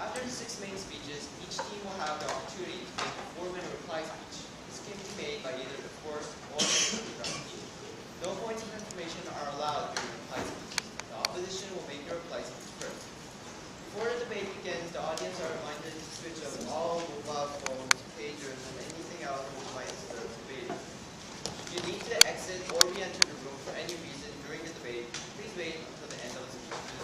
After the 6 main speeches, each team will have the opportunity to make a 4-minute reply speech. This can be made by either the first or the second team. No points of information are allowed during reply speeches. The opposition will make their reply speech first. Before the debate begins, the audience are reminded to switch off all mobile phones, pagers, and anything else which might disturb the debate. Should you need to exit or re-enter the room for any reason during the debate, please wait until the end of the speech.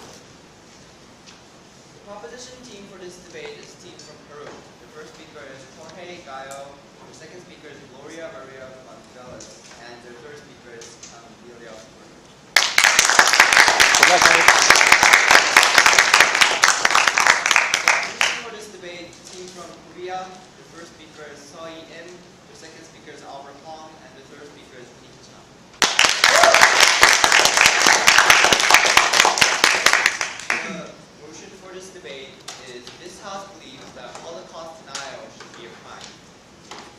The proposition team for this debate is team from Peru. The first speaker is Jorge Gallo, the second speaker is Gloria Maria Gonzalez, and the third speaker is Amelia. For this debate, team from Korea, the first speaker is Seo Im, the second speaker is Albert Hong, and the third speaker is Lee Chang. The motion for this debate is this House believes that Holocaust denial should be a crime.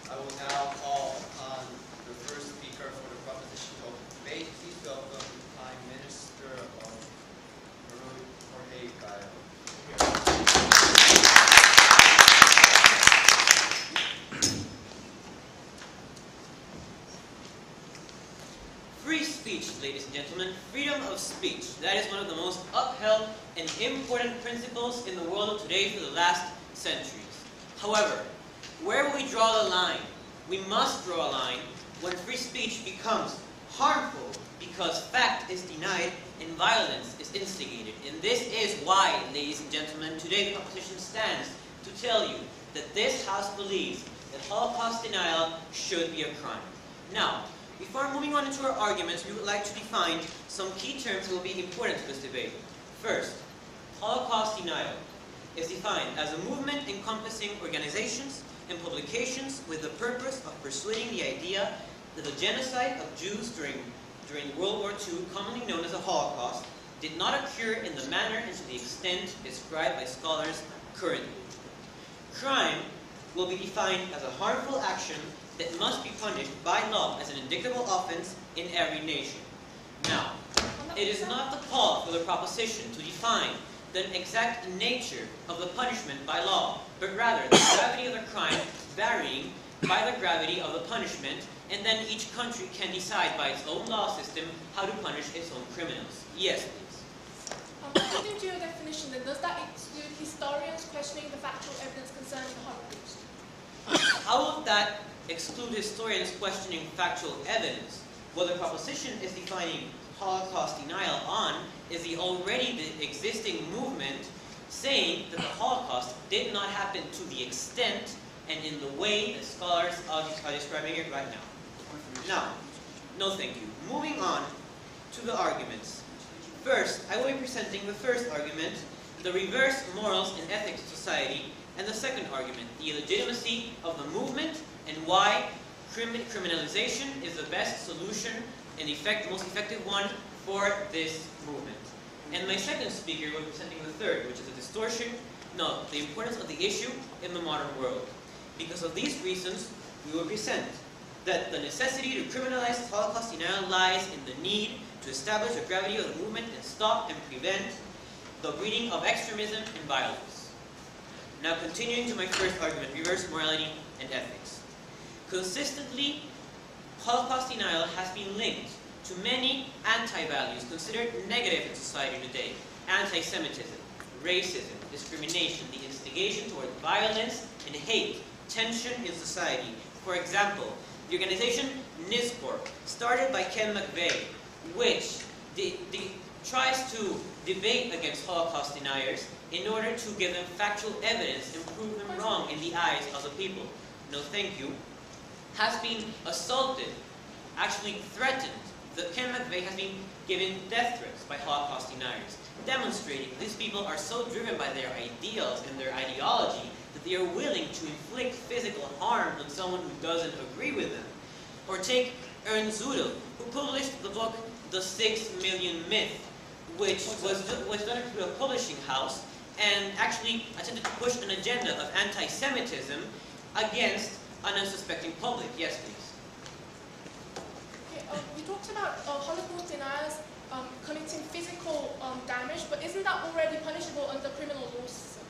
I will now call upon the first speaker for the proposition to open debate. Please welcome the Prime Minister of Peru, Jorge Gallo. Free speech, ladies and gentlemen, freedom of speech. That is one of the most upheld and important principles in the world of today for the last centuries. However, where will we draw the line? We must draw a line when free speech becomes harmful because fact is denied and violence is instigated. And this is why, ladies and gentlemen, today's proposition stands to tell you that this House believes that Holocaust denial should be a crime. Now, before moving on into our arguments, we would like to define some key terms that will be important to this debate. First, Holocaust denial is defined as a movement encompassing organizations and publications with the purpose of persuading the idea that the genocide of Jews during World War II, commonly known as the Holocaust, did not occur in the manner and to the extent described by scholars currently. Crime will be defined as a harmful action that must be punished by law as an indictable offense in every nation. Now, it is not the call for the proposition to define the exact nature of the punishment by law, but rather the gravity of the crime varying by the gravity of the punishment, and then each country can decide by its own law system how to punish its own criminals. Yes, please. According to your definition, then, does that exclude historians questioning the factual evidence concerning the Holocaust? How will that exclude historians questioning factual evidence? What the proposition is defining Holocaust denial on is the already existing movement saying that the Holocaust did not happen to the extent and in the way that scholars are describing it right now. Now, no thank you. Moving on to the arguments. First, I will be presenting the first argument, the reverse morals and ethics of society, and the second argument, the illegitimacy of the movement and why criminalization is the best solution and most effective one for this movement. And my second speaker will be presenting the third, which is the importance of the issue in the modern world. Because of these reasons, we will present that the necessity to criminalize Holocaust denial lies in the need to establish the gravity of the movement and stop and prevent the breeding of extremism and violence. Now continuing to my first argument, reverse morality and ethics. Consistently, Holocaust denial has been linked to many anti-values considered negative in society today. Anti-Semitism, racism, discrimination, the instigation toward violence and hate, tension in society. For example, the organization NISCOR, started by Ken McVeigh, which tries to debate against Holocaust deniers in order to give them factual evidence and prove them wrong in the eyes of the people. No thank you. Has been assaulted, actually threatened. Ken McVeigh has been given death threats by Holocaust deniers, demonstrating these people are so driven by their ideals and their ideology that they are willing to inflict physical harm on someone who doesn't agree with them. Or take Ernst Zudel, who published the book The 6 Million Myth, which was done through a publishing house and actually attempted to push an agenda of anti-Semitism against an unsuspecting public. Yes, please. Okay, we talked about Holocaust deniers committing physical damage, but isn't that already punishable under criminal law system?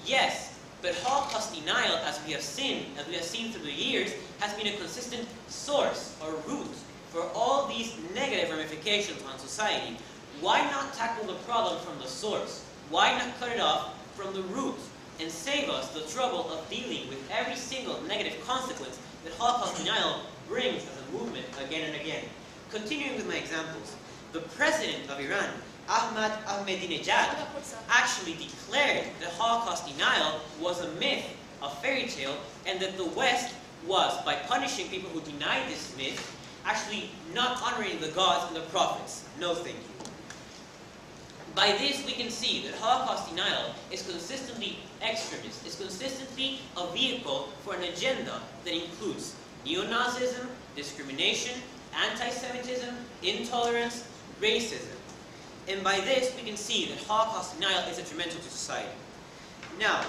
Yes, but Holocaust denial, as we have seen through the years, has been a consistent source or root for all these negative ramifications on society. Why not tackle the problem from the source? Why not cut it off from the root and save us the trouble of dealing with every single negative consequence that Holocaust denial brings as a movement again and again? Continuing with my examples, the president of Iran, Ahmadinejad, actually declared that Holocaust denial was a myth, a fairy tale, and that the West was, by punishing people who denied this myth, actually not honoring the gods and the prophets. No thank you. By this, we can see that Holocaust denial is consistently extremist, is consistently a vehicle for an agenda that includes neo-Nazism, discrimination, anti-Semitism, intolerance, racism. And by this, we can see that Holocaust denial is detrimental to society. Now,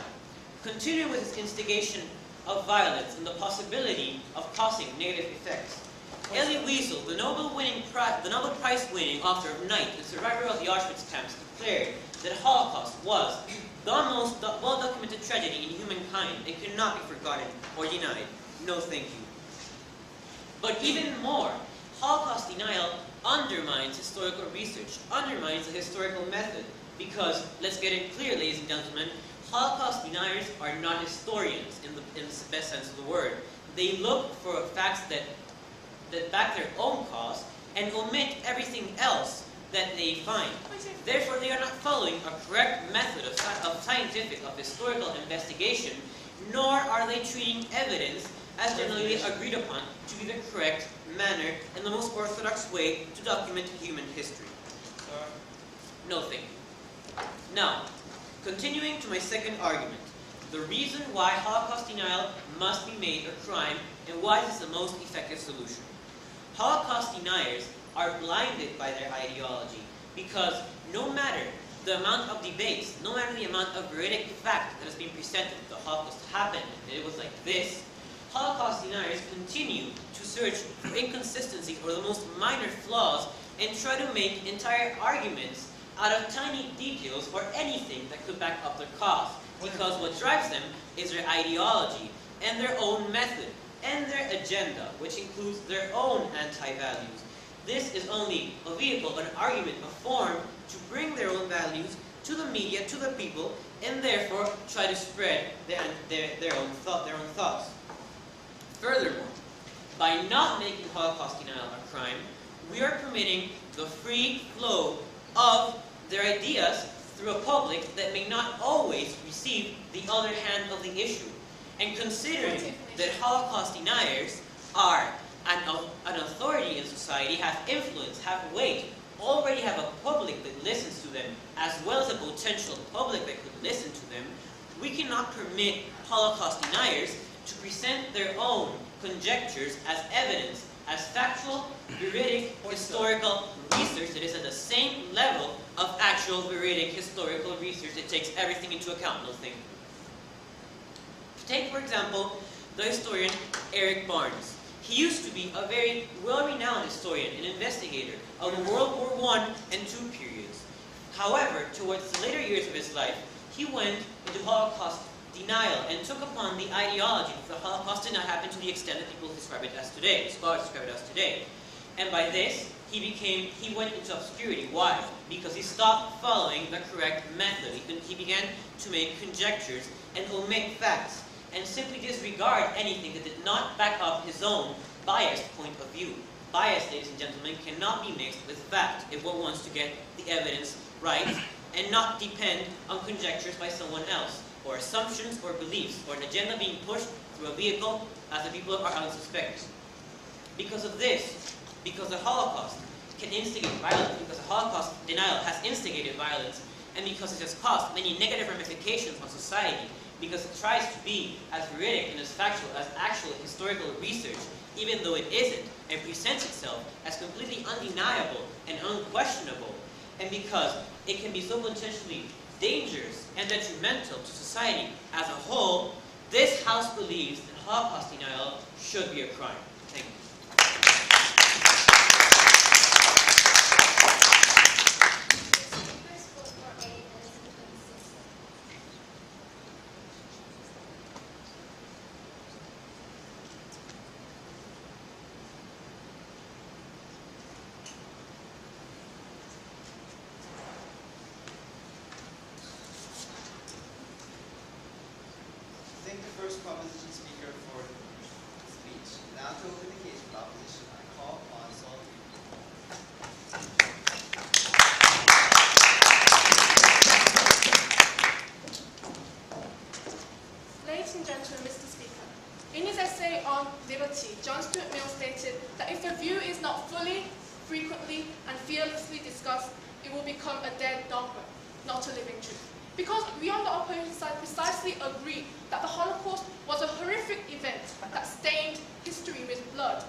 continuing with its instigation of violence and the possibility of causing negative effects, Elie Wiesel, the Nobel Prize-winning author of Night and survivor of the Auschwitz camps, declared that Holocaust was the most well-documented tragedy in humankind and cannot be forgotten or denied. No thank you. But even more, Holocaust denial undermines historical research, undermines the historical method, because, let's get it clear, ladies and gentlemen, Holocaust deniers are not historians in the best sense of the word. They look for facts that back their own cause and omit everything else that they find. Therefore, they are not following a correct method of historical investigation, nor are they treating evidence as generally agreed upon to be the correct manner and the most orthodox way to document human history. No thank you. Now, continuing to my second argument, the reason why Holocaust denial must be made a crime and why this is the most effective solution. Holocaust deniers are blinded by their ideology because no matter the amount of debates, no matter the amount of veridic fact that has been presented, the Holocaust happened, and it was like this, Holocaust deniers continue to search for inconsistencies or the most minor flaws and try to make entire arguments out of tiny details or anything that could back up their cause. Because what drives them is their ideology and their own method and their agenda, which includes their own anti-values. This is only a vehicle, an argument, a form to bring their own values to the media, to the people, and therefore try to spread their own thoughts. Furthermore, by not making Holocaust denial a crime, we are permitting the free flow of their ideas through a public that may not always receive the other hand of the issue. And considering that Holocaust deniers are an authority in society, have influence, have weight, already have a public that listens to them, as well as a potential public that could listen to them, we cannot permit Holocaust deniers to present their own conjectures as evidence, as factual, veridic, historical research that is at the same level of actual, veridic, historical research that takes everything into account. No thank you. Take, for example, the historian Eric Barnes. He used to be a very well-renowned historian and investigator of the World War I and II periods. However, towards the later years of his life, he went into Holocaust denial and took upon the ideology that the Holocaust did not happen to the extent that people describe it as today, scholars describe it as today. And by this, he went into obscurity. Why? Because he stopped following the correct method. He began to make conjectures and omit facts, and simply disregard anything that did not back up his own biased point of view. Bias, ladies and gentlemen, cannot be mixed with fact if one wants to get the evidence right and not depend on conjectures by someone else, or assumptions or beliefs, or an agenda being pushed through a vehicle as the people are unsuspected. Because of this, because the Holocaust can instigate violence, because the Holocaust denial has instigated violence, and because it has caused many negative ramifications on society, because it tries to be as veridic and as factual as actual historical research, even though it isn't, and presents itself as completely undeniable and unquestionable, and because it can be so potentially dangerous and detrimental to society as a whole, this House believes that Holocaust denial should be a crime. Thank you. thank the first proposition speaker for the speech. Now to open the case for opposition, I call upon Saul to Ladies and gentlemen, Mr. Speaker, in his essay on liberty, John Stuart Mill stated that if a view is not fully, frequently, and fearlessly discussed, it will become a dead dogma, not a living truth. Because we on the opposition side precisely agree that the Holocaust was a horrific event that stained history with blood.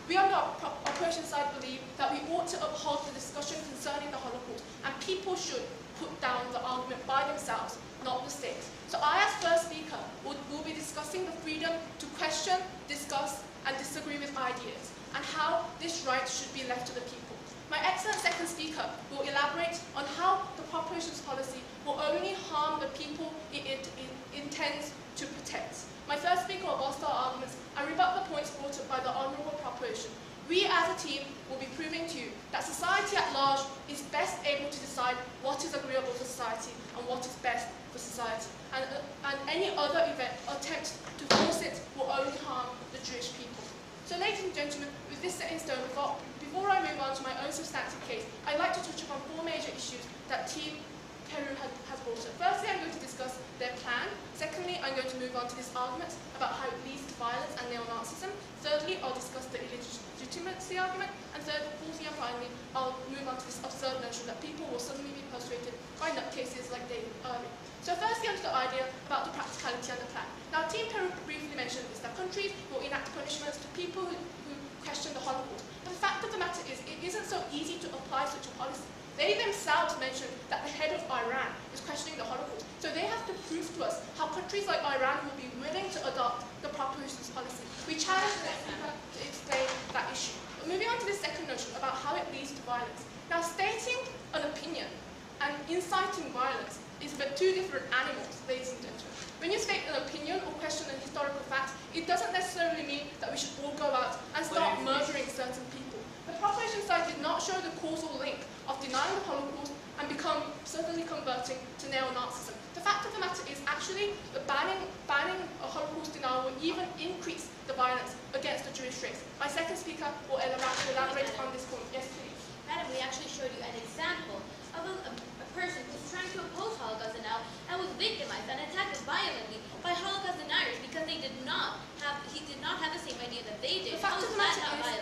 We on the opposition side believe that we ought to uphold the discussion concerning the Holocaust, and people should put down the argument by themselves, not the state. So I, as first speaker, will be discussing the freedom to question, discuss, and disagree with ideas, and how this right should be left to the people. My excellent second speaker will elaborate on how the proposition's policy will only harm the people it intends to protect. My third speaker will bolster our arguments and rebut the points brought up by the honourable proposition. We as a team will be proving to you that society at large is best able to decide what is agreeable for society and what is best for society. And any other attempt to force it will only harm the Jewish people. So ladies and gentlemen, with this set in stone, before I move on to my own substantive case, I'd like to touch upon four major issues that Team Peru has brought up. Firstly, I'm going to discuss their plan. Secondly, I'm going to move on to this argument about how it leads to violence and neo-Nazism. Thirdly, I'll discuss the illegitimacy argument. And fourthly and finally, I'll move on to this absurd notion that people will suddenly be persuaded by nutcases like David Irving. So firstly, onto the idea about the practicality and the plan. Now, Team Peru briefly mentioned this, that countries will enact punishments to people who question the Holocaust. But the fact of the matter is, it isn't so easy to apply such a policy. They themselves mentioned that the head of Iran is questioning the Holocaust. So they have to prove to us how countries like Iran will be willing to adopt the proposition's policy. We challenge them to explain that issue. But moving on to the second notion about how it leads to violence. Now, stating an opinion and inciting violence is but two different animals, ladies and gentlemen. When you state an opinion or question an historical fact, it doesn't necessarily mean that we should all go out and start murdering certain people. The proposition side did not show the causal link of denying the Holocaust and suddenly converting to neo-Nazism. The fact of the matter is actually that banning a Holocaust denial will even increase the violence against the Jewish race. My second speaker will elaborate on this point. Yes, please. Madam, we actually showed you an example of a person who's trying to oppose Holocaust denial and was victimized and attacked violently by Holocaust deniers because he did not have the same idea that they did. The fact of the matter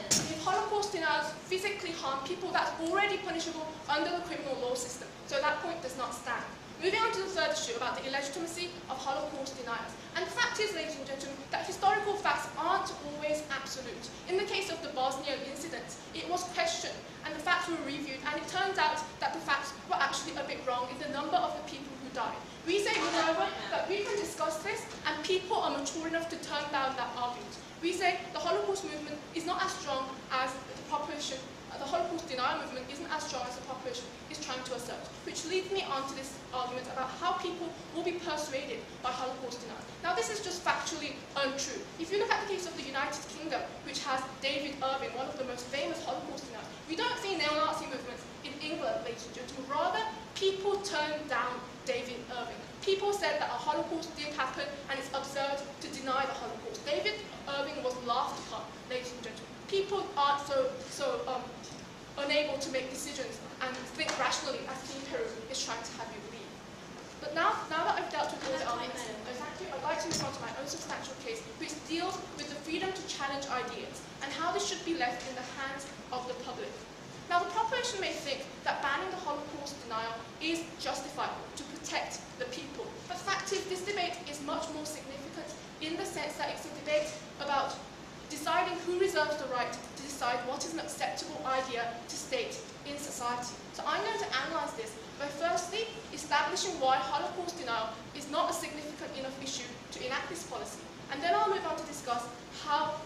is, if Holocaust denials physically harm people, that's already punishable under the criminal law system. So that point does not stand. Moving on to the third issue about the illegitimacy of Holocaust deniers. And the fact is, ladies and gentlemen, that historical facts aren't always absolute. In the case of the Bosnia incident, it was questioned and the facts were reviewed, and it turns out that the facts were actually a bit wrong in the number of the people who died. We say, moreover, that we can discuss this and people are mature enough to turn down that argument. We say the Holocaust movement is not as strong as the proposition, the Holocaust denial movement isn't as strong as the proposition is trying to assert, which leads me on to this argument about how people will be persuaded by Holocaust denial. Now, this is just factually untrue. If you look at the case of the United Kingdom, which has David Irving, one of the most famous Holocaust deniers, we don't see neo-Nazi movements in England, ladies and gentlemen. Rather, people turned down David Irving. People said that a Holocaust did happen and it's absurd to deny the Holocaust. David Irving was laughed upon, ladies and gentlemen. People aren't so unable to make decisions and think rationally as Team Peru is trying to have you believe. But now that I've dealt with all the arguments, I'd like to move on to my own substantial case, which deals with the freedom to challenge ideas and how this should be left in the hands of the public. Now, the proposition may think that banning the Holocaust denial is justifiable to protect the people. But the fact is, this debate is much more significant in the sense that it's a debate about deciding who reserves the right to decide what is an acceptable idea to state in society. So I'm going to analyse this by firstly establishing why Holocaust denial is not a significant enough issue to enact this policy. And then I'll move on to discuss how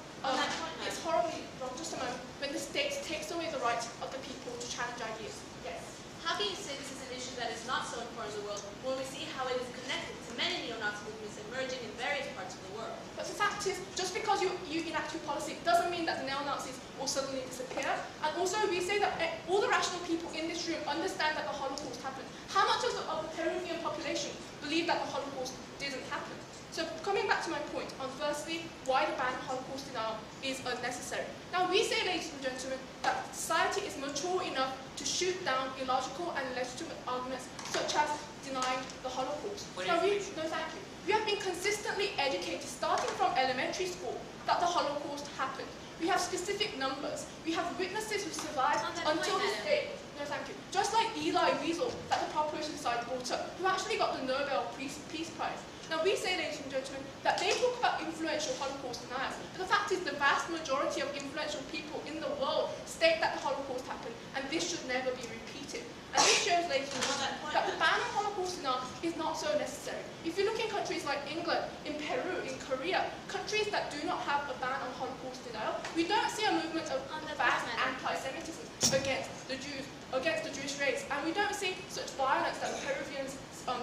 it's horribly wrong, just a moment, when the state takes away the right of the people to challenge ideas. Yes. How can you say this is an issue that is not so important in the world when we see how it is connected to many neo-Nazi movements emerging in various parts of the world? But the fact is, just because you enact your policy doesn't mean that the neo-Nazis will suddenly disappear. And also, we say that all the rational people in this room understand that the Holocaust happened. How much of the Peruvian population believe that the Holocaust didn't happen? So coming back to my point on firstly, why the ban on Holocaust denial is unnecessary. Now we say, ladies and gentlemen, that society is mature enough to shoot down illogical and illegitimate arguments such as denying the Holocaust. Now no, thank you. We have been consistently educated, starting from elementary school, that the Holocaust happened. We have specific numbers. We have witnesses who survived until this day. No, thank you. Just like Elie Wiesel, that the Proposition side brought up, who actually got the Nobel Peace Prize. Now we say, ladies and gentlemen, that they talk about influential Holocaust deniers, but the fact is the vast majority of influential people in the world state that the Holocaust happened, and this should never be repeated. And this shows, ladies and gentlemen, that the ban on Holocaust denial is not so necessary. If you look in countries like England, in Peru, in Korea, countries that do not have a ban on Holocaust denial, we don't see a movement of vast anti-Semitism against the Jews, against the Jewish race, and we don't see such violence that Peruvians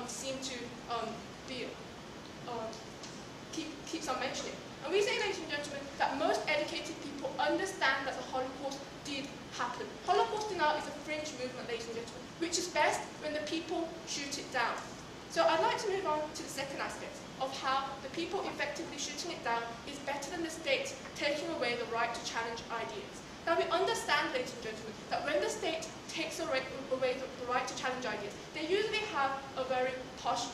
seem to keeps on mentioning. And we say, ladies and gentlemen, that most educated people understand that the Holocaust did happen. Holocaust denial is a fringe movement, ladies and gentlemen, which is best when the people shoot it down. So I'd like to move on to the second aspect of how the people effectively shooting it down is better than the state taking away the right to challenge ideas. Now we understand, ladies and gentlemen, that when the state takes away the right to challenge ideas, they usually have a very posh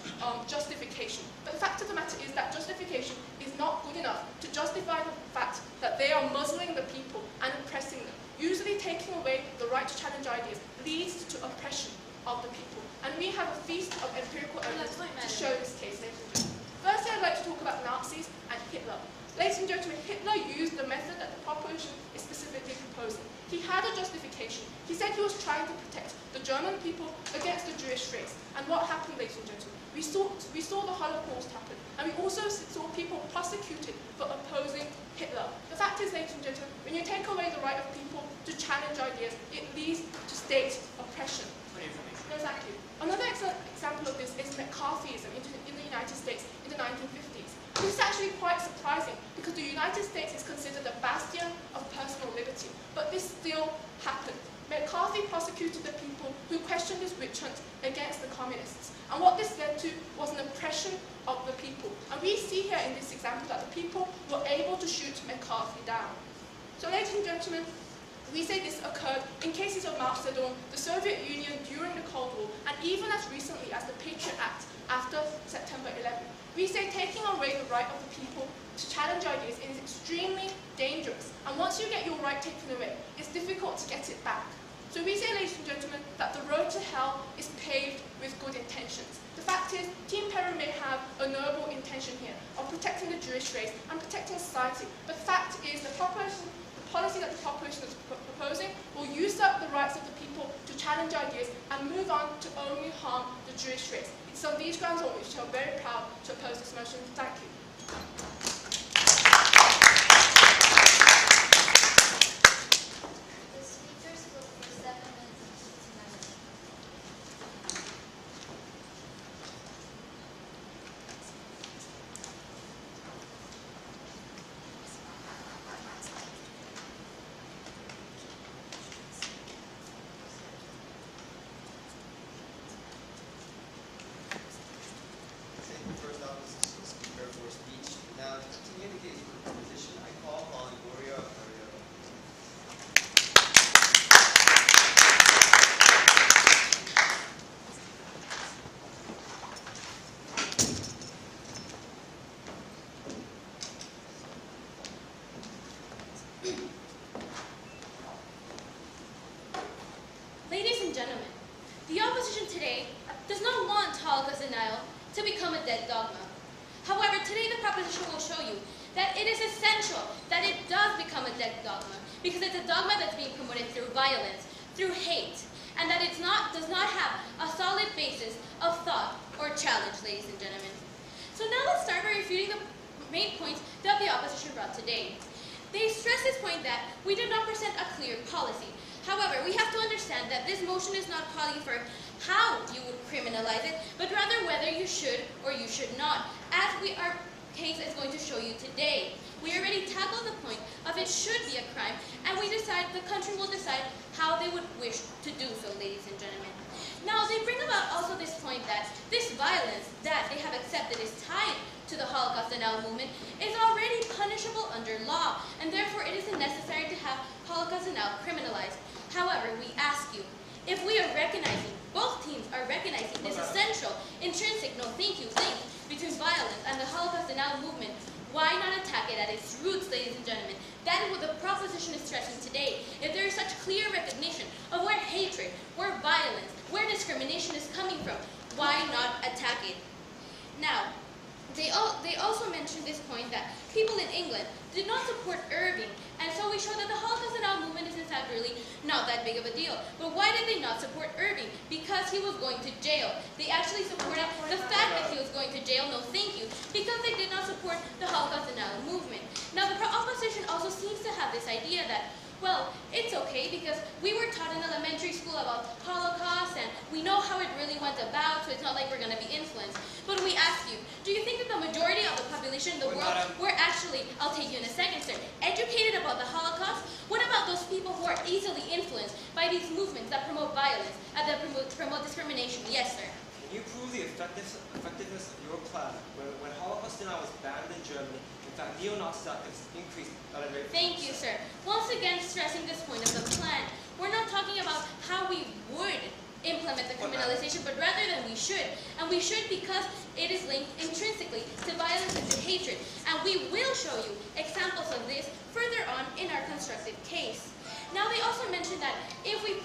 justification. But the fact of the matter is that justification is not good enough to justify the fact that they are muzzling the people and oppressing them. Usually taking away the right to challenge ideas leads to oppression of the people. And we have a feast of empirical evidence to show this case, ladies and gentlemen. Firstly, I'd like to talk about Nazis and Hitler. Ladies and gentlemen, Hitler used the method that the Proposition is specifically proposing. He had a justification. He said he was trying to protect the German people against the Jewish race. And what happened, ladies and gentlemen? We saw the Holocaust happen, and we also saw people prosecuted for opposing Hitler. The fact is, ladies and gentlemen, when you take away the right of people to challenge ideas, it leads to state oppression. No, thank you. Another example of this is McCarthyism in the United States in the 1950s. This is actually quite surprising because the United States is considered a bastion of personal liberty, but this still happened. McCarthy prosecuted the people who questioned his witch hunt against the communists, and what this led to was an oppression of the people. And we see here in this example that the people were able to shoot McCarthy down. So, ladies and gentlemen, we say this occurred in cases of Mao Zedong, the Soviet Union during the Cold War, and even as recently as the Patriot Act after September 11. We say taking away the right of the people to challenge ideas is extremely dangerous, and once you get your right taken away, it's difficult to get it back. So we say, ladies and gentlemen, that the road to hell is paved with good intentions. The fact is, Team Peru may have a noble intention here of protecting the Jewish race and protecting society, but the fact is the policy that the Proposition is proposing will usurp the rights of the people to challenge ideas and move on to only harm the Jewish race. It's on these grounds on which we are very proud to oppose this motion. Thank you. The speakers spoke for 7 minutes and 59 minutes. First up is the speaker for speech. Now, to continue the case for proposition, I call upon Gloria Carrillo. Ladies and gentlemen, the opposition today does not want Holocaust denial to become a dead dogma. However, today the proposition will show you that it is essential that it does become a dead dogma, because it's a dogma that's being promoted through violence, through hate, and that does not have a solid basis of thought or challenge, ladies and gentlemen. So now let's start by refuting the main points that the opposition brought today. They stress this point that we did not present a clear policy. However, we have to understand that this motion is not calling for how you would criminalize it, but rather whether you should or you should not, as our case is going to show you today. We already tackled the point of it should be a crime, and the country will decide how they would wish to do so, ladies and gentlemen. Now, they bring about also this point that this violence that they have accepted is tied to the Holocaust denial movement is already punishable under law, and therefore it isn't necessary to have Holocaust denial criminalized. However, we ask you, if we are recognizing, both teams are recognizing this essential, intrinsic, no thank you, link between violence and the Holocaust denial movement, why not attack it at its roots, ladies and gentlemen? That is what the proposition is stressing today. If there is such clear recognition of where hatred, where violence, where discrimination is coming from, why not attack it? Now, they also mentioned this point that people in England did not support Irving, and so we show that the Holocaust denial movement is in fact really not that big of a deal. But why did they not support Irving? Because he was going to jail. They actually supported the fact that he was going to jail, no thank you, because they did not support the Holocaust denial movement. Now the opposition also seems to have this idea that, well, it's okay because we were taught in elementary school about Holocaust and we know how it really went about, so it's not like we're going to be influenced. But we ask you, do you think that the majority of the population in the world were actually, I'll take you in a second, sir, educated about the Holocaust? What about those people who are easily influenced by these movements that promote violence and that promote discrimination? Yes, sir. Can you prove the effectiveness of your plan when Holocaust denial was banned in Germany? In fact, neo-Nazi activists increased at a rate. Thank you, sir. Once again, stressing this point of the plan. We're not talking about how we would implement the criminalization, but rather than we should. And we should because it is linked intrinsically to violence and to hatred. And we will show you examples of this further on in our constructive case. Now, they also mentioned that if we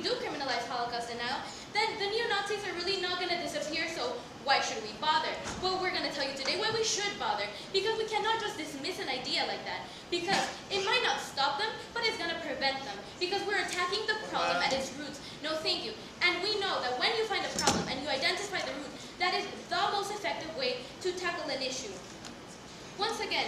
do criminalize Holocaust denial, then the neo-Nazis are really not going to disappear, so why should we bother? Well, we're going to tell you today why we should bother, because we cannot just dismiss an idea like that, because it might not stop them, but it's going to prevent them, because we're attacking the problem at its roots. No, thank you. And we know that when you find a problem and you identify the root, that is the most effective way to tackle an issue. Once again,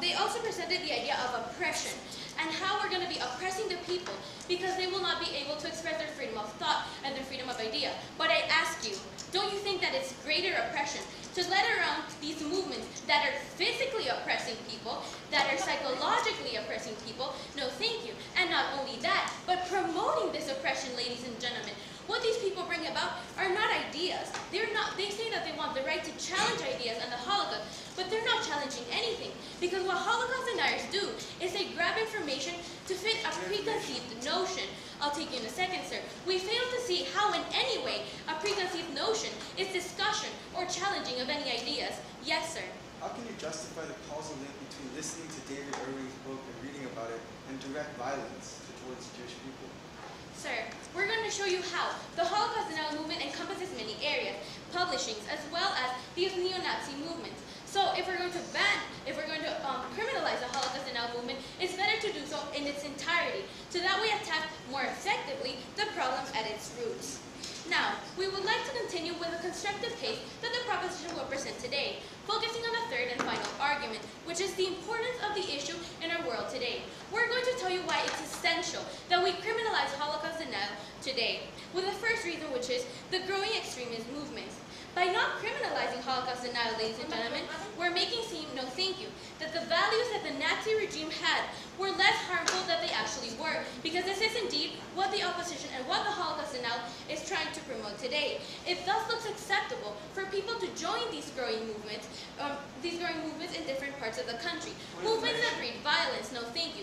they also presented the idea of oppression and how we're going to be oppressing the people because they will not be able to express their freedom of thought and their freedom of idea. But I ask you, don't you think that it's greater oppression to let around these movements that are physically oppressing people, that are psychologically oppressing people? No, thank you. And not only that, but promoting this oppression, ladies and gentlemen. What these people bring about are not ideas. They say that they want the right to challenge ideas and the Holocaust, but they're not challenging anything. Because what Holocaust deniers do is they grab information to fit a preconceived notion. I'll take you in a second, sir. We fail to see how in any way a preconceived notion is discussion or challenging of any ideas. Yes, sir. How can you justify the causal link between listening to David Irving's book and reading about it and direct violence towards Jewish people? Sir, we're going to show you how the Holocaust denial movement encompasses many areas, publishings, as well as these neo-Nazi movements. So if we're going to criminalize the Holocaust denial movement, it's better to do so in its entirety, so that we attack more effectively the problem at its roots. Now, we would like to continue with a constructive case that the proposition will present today, focusing on the third and final argument, which is the importance of the issue in our world today. We're going to tell you why it's essential that we criminalize Holocaust denial today, with the first reason, which is the growing extremist movements. By not criminalizing Holocaust denial, ladies and gentlemen, we're making seem, no thank you, that the values that the Nazi regime had were less harmful than they actually were, because this is indeed what the opposition and what the Holocaust denial is trying to promote today. It thus looks acceptable for people to join these growing movements in different parts of the country. Movements that breed violence, no thank you.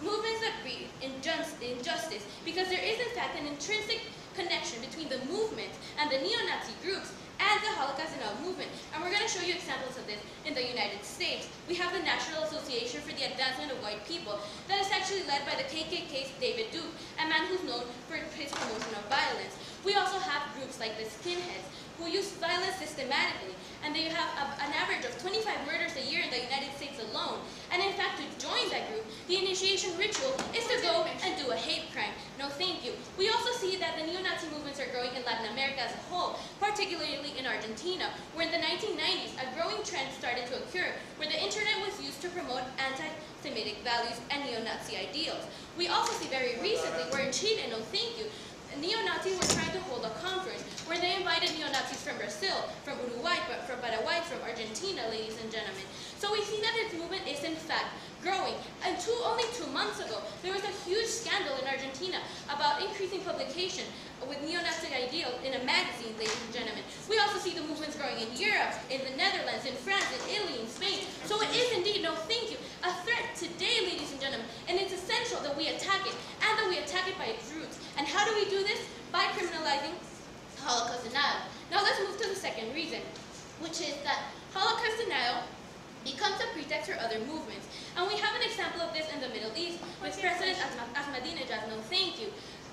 Movements that breed injustice, because there is in fact an intrinsic connection between the movement and the neo-Nazi groups and the Holocaust denial movement. And we're going to show you examples of this in the United States. We have the National Association for the Advancement of White People that is actually led by the KKK's David Duke, a man who's known for his promotion of violence. We also have groups like the Skinheads, who use violence systematically, and they have an average of 25 murders a year in the United States alone. And in fact, to join that group, the initiation ritual is to go and do a hate crime. No thank you. We also see that the neo-Nazi movements are growing in Latin America as a whole, particularly in Argentina, where in the 1990s, a growing trend started to occur, where the internet was used to promote anti-Semitic values and neo-Nazi ideals. We also see very recently, where in Chile, no thank you, neo-Nazis were trying to hold a conference where they invited neo-Nazis from Brazil, from Uruguay, from Paraguay, from Argentina, ladies and gentlemen. So we see that its movement is in fact growing. And only 2 months ago, there was a huge scandal in Argentina about increasing publication with neo-Nazi ideals in a magazine, ladies and gentlemen. We also see the movements growing in Europe, in the Netherlands, in France, in Italy, in Spain, how do we do this? By criminalizing Holocaust denial. Now let's move to the second reason, which is that Holocaust denial becomes a pretext for other movements. And we have an example of this in the Middle East with President Ahmadinejad, no thank you,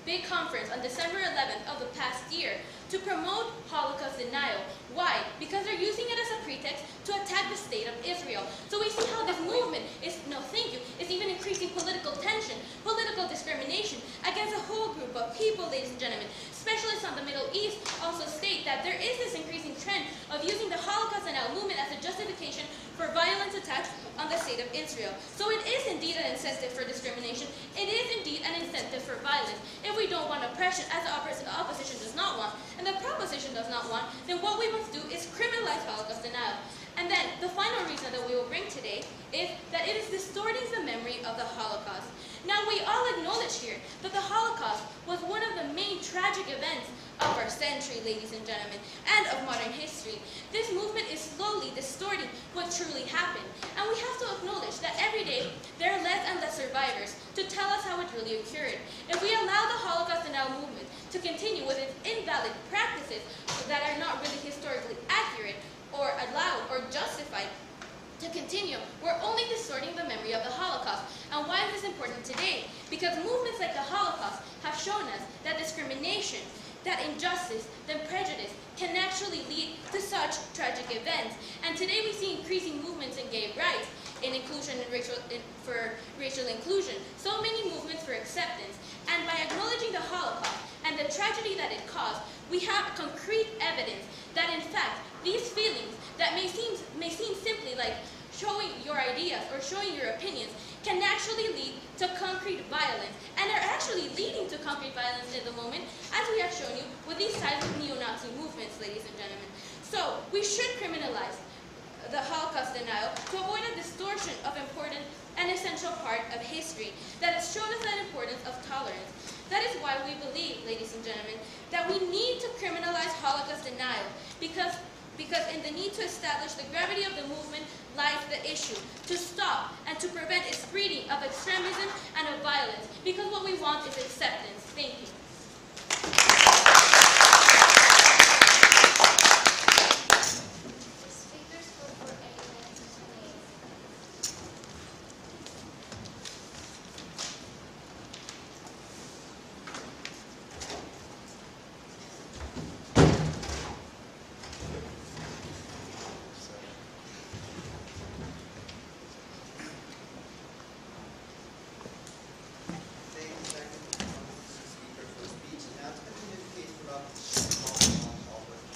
big conference on December 11th of the past year to promote Holocaust denial. Why? Because they're using it as a pretext to attack the state of Israel. So we see how this movement is, no thank you, is even increasing political tension, political discrimination against a whole group of people, ladies and gentlemen. Specialists on the Middle East also state that there is this increasing trend of using the Holocaust denial movement as a justification for violent attacks on the state of Israel. So it is indeed an incentive for discrimination. It is indeed an incentive for violence. If we don't want oppression, as the opposition does not want, and the proposition does not want, then what we must do is criminalize Holocaust denial. And then the final reason that we will bring today is that it is distorting the memory of the Holocaust. Now we all acknowledge here that the Holocaust was one of the main tragic events of our century, ladies and gentlemen, and of modern history. This movement is slowly distorting what truly happened. And we have to acknowledge that every day there are less and less survivors to tell us how it really occurred. If we allow the Holocaust denial movement to continue with its invalid practices that are not really historically accurate or allowed or justified to continue, we're only distorting the memory of the Holocaust. And why is this important today? Because movements like the Holocaust have shown us that discrimination, that injustice, that prejudice can actually lead to such tragic events. And today we see increasing movements in gay rights, in inclusion and for racial inclusion, so many movements for acceptance. And by acknowledging the Holocaust and the tragedy that it caused, we have concrete evidence that in fact these feelings that may seem simply like showing your ideas or showing your opinions can actually lead to concrete violence, and are actually leading to concrete violence in the moment, as we have shown you with these types of neo-Nazi movements, ladies and gentlemen. So we should criminalize the Holocaust denial to avoid a distortion of important and essential part of history that has shown us the importance of tolerance. That is why we believe, ladies and gentlemen, that we need to criminalize Holocaust denial, because in the need to establish the gravity of the movement lies the issue, to stop and to prevent its spreading of extremism and of violence, because what we want is acceptance. Thank you. Speakers spoke for 8 minutes and 28. Thank you, Speaker, for the speech. Now to continue the case about Holocaust.